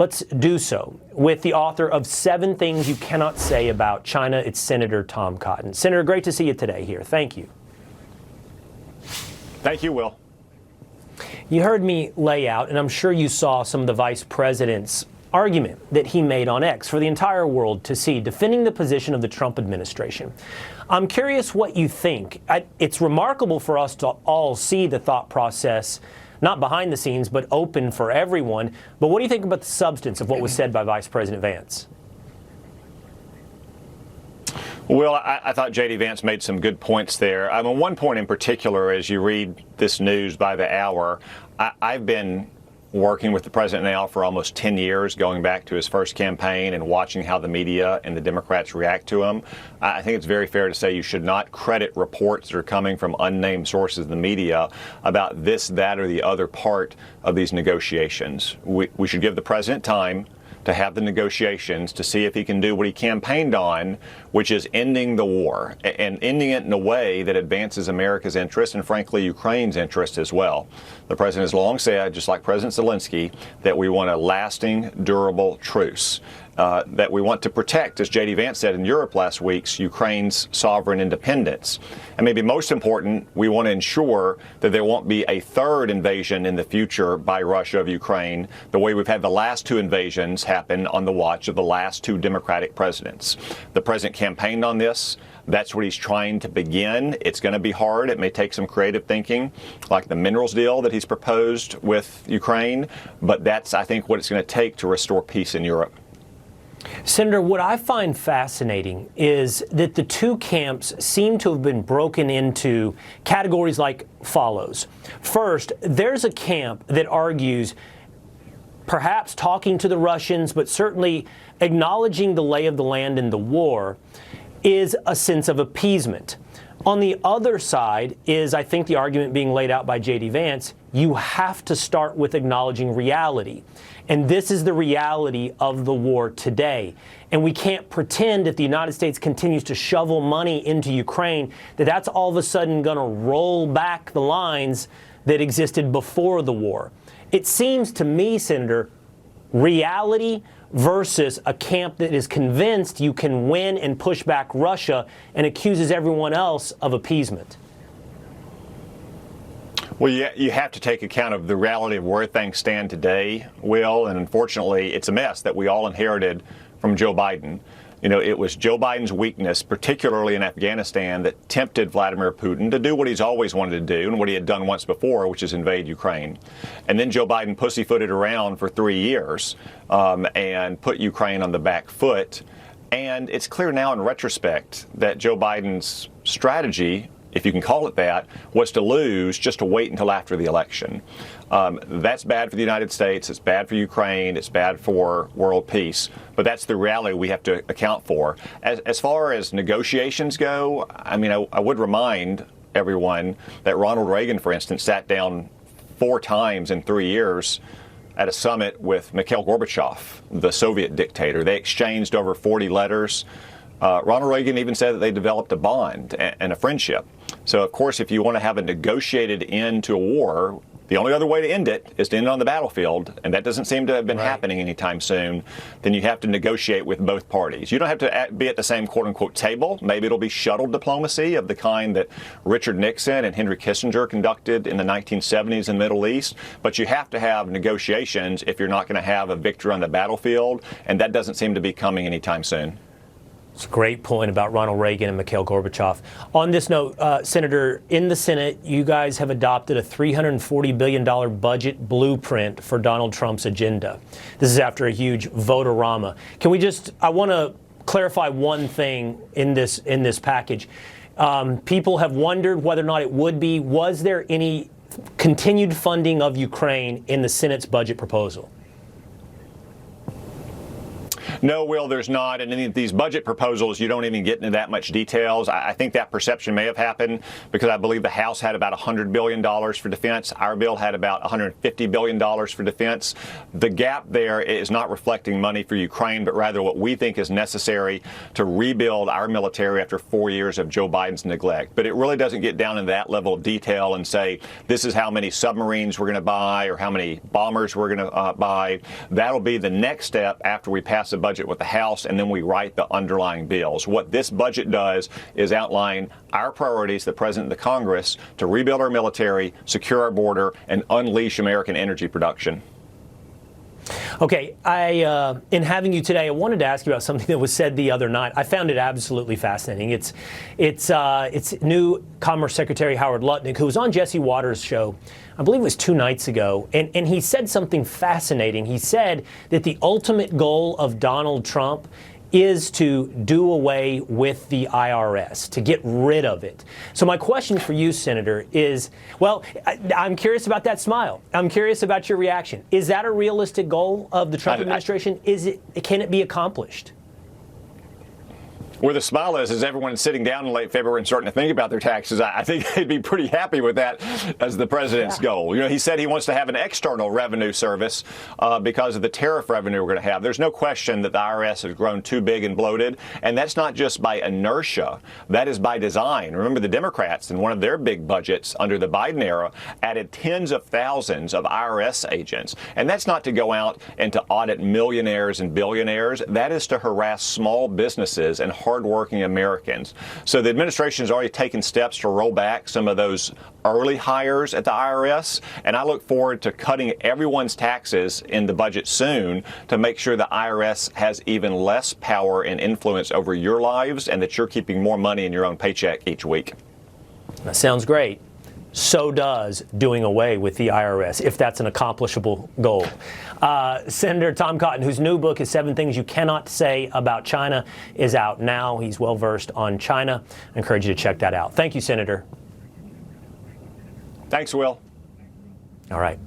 Let's do so with the author of 7 Things You Cannot Say About China. It's Senator Tom Cotton. Senator, great to see you today here. Thank you. Thank you, Will. You heard me lay out, and I'm sure you saw some of the vice president's argument that he made on X for the entire world to see, defending the position of the Trump administration. I'm curious what you think. It's remarkable for us to all see the thought process, not behind the scenes, but open for everyone. But what do you think about the substance of what was said by Vice President Vance? Well, I thought J.D. Vance made some good points there. I mean, one point in particular, as you read this news by the hour, I've been working with the president now for almost 10 years, going back to his first campaign and watching how the media and the Democrats react to him. I think it's very fair to say you should not credit reports that are coming from unnamed sources in the media about this, that, or the other part of these negotiations. We should give the president time to have the negotiations to see if he can do what he campaigned on, which is ending the war and ending it in a way that advances America's interest and, frankly, Ukraine's interest as well. The president has long said, just like President Zelensky, that we want a lasting, durable truce. That we want to protect, as J.D. Vance said in Europe last week, Ukraine's sovereign independence. And maybe most important, we want to ensure that there won't be a third invasion in the future by Russia of Ukraine, the way we've had the last 2 invasions happen on the watch of the last 2 Democratic presidents. The president campaigned on this. That's what he's trying to begin. It's going to be hard. It may take some creative thinking, like the minerals deal that he's proposed with Ukraine. But that's, I think, what it's going to take to restore peace in Europe. Senator, what I find fascinating is that the 2 camps seem to have been broken into categories like follows. First, there's a camp that argues perhaps talking to the Russians, but certainly acknowledging the lay of the land in the war is a sense of appeasement. On the other side is, I think, the argument being laid out by J.D. Vance, you have to start with acknowledging reality. And this is the reality of the war today. And we can't pretend if the United States continues to shovel money into Ukraine that that's all of a sudden going to roll back the lines that existed before the war. It seems to me, Senator, reality versus a camp that is convinced you can win and push back Russia and accuses everyone else of appeasement. Well, you have to take account of the reality of where things stand today, Will, and unfortunately, it's a mess that we all inherited from Joe Biden. You know, it was Joe Biden's weakness, particularly in Afghanistan, that tempted Vladimir Putin to do what he's always wanted to do and what he had done once before, which is invade Ukraine. And then Joe Biden pussyfooted around for 3 years and put Ukraine on the back foot. And it's clear now in retrospect that Joe Biden's strategy, if you can call it that, was to lose just to wait until after the election. That's bad for the United States. It's bad for Ukraine. It's bad for world peace. But that's the reality we have to account for. As far as negotiations go, I mean, I would remind everyone that Ronald Reagan, for instance, sat down 4 times in 3 years at a summit with Mikhail Gorbachev, the Soviet dictator. They exchanged over 40 letters. Ronald Reagan even said that they developed a bond and a friendship. So, of course, if you want to have a negotiated end to a war, the only other way to end it is to end it on the battlefield, and that doesn't seem to have been happening anytime soon. Then you have to negotiate with both parties. You don't have to be at the same quote-unquote table. Maybe it'll be shuttle diplomacy of the kind that Richard Nixon and Henry Kissinger conducted in the 1970s in the Middle East. But you have to have negotiations if you're not going to have a victory on the battlefield, and that doesn't seem to be coming anytime soon. It's a great point about Ronald Reagan and Mikhail Gorbachev. On this note, Senator, in the Senate, you guys have adopted a $340 billion budget blueprint for Donald Trump's agenda. This is after a huge vote-a-rama. Can we just, I want to clarify one thing in this package. People have wondered whether or not it would be. Was there any continued funding of Ukraine in the Senate's budget proposal? No, Will, there's not. And in these budget proposals, you don't even get into that much details. I think that perception may have happened because I believe the House had about $100 billion for defense. Our bill had about $150 billion for defense. The gap there is not reflecting money for Ukraine, but rather what we think is necessary to rebuild our military after 4 years of Joe Biden's neglect. But it really doesn't get down into that level of detail and say, this is how many submarines we're going to buy or how many bombers we're going to buy. That'll be the next step after we pass a budget with the House and then we write the underlying bills. What this budget does is outline our priorities, the President and the Congress, to rebuild our military, secure our border, and unleash American energy production. Okay, in having you today, I wanted to ask you about something that was said the other night. I found it absolutely fascinating. It's new Commerce Secretary Howard Lutnick, who was on Jesse Waters' show, I believe it was 2 nights ago, and he said something fascinating. He said that the ultimate goal of Donald Trump is to do away with the IRS, to get rid of it. So my question for you, Senator, is, well, I'm curious about that smile. I'm curious about your reaction. Is that a realistic goal of the Trump administration? Can it be accomplished? Where the smile is everyone sitting down in late February and starting to think about their taxes. I think they'd be pretty happy with that as the president's goal. You know, he said he wants to have an external revenue service because of the tariff revenue we're going to have. There's no question that the IRS has grown too big and bloated, and that's not just by inertia. That is by design. Remember, the Democrats, in one of their big budgets under the Biden era, added tens of thousands of IRS agents. And that's not to go out and to audit millionaires and billionaires. That is to harass small businesses and hardworking Americans. So the administration has already taken steps to roll back some of those early hires at the IRS, and I look forward to cutting everyone's taxes in the budget soon to make sure the IRS has even less power and influence over your lives and that you're keeping more money in your own paycheck each week. That sounds great. So does doing away with the IRS, if that's an accomplishable goal. Senator Tom Cotton, whose new book is 7 Things You Cannot Say About China, is out now. He's well versed on China. I encourage you to check that out. Thank you, Senator. Thanks, Will. All right.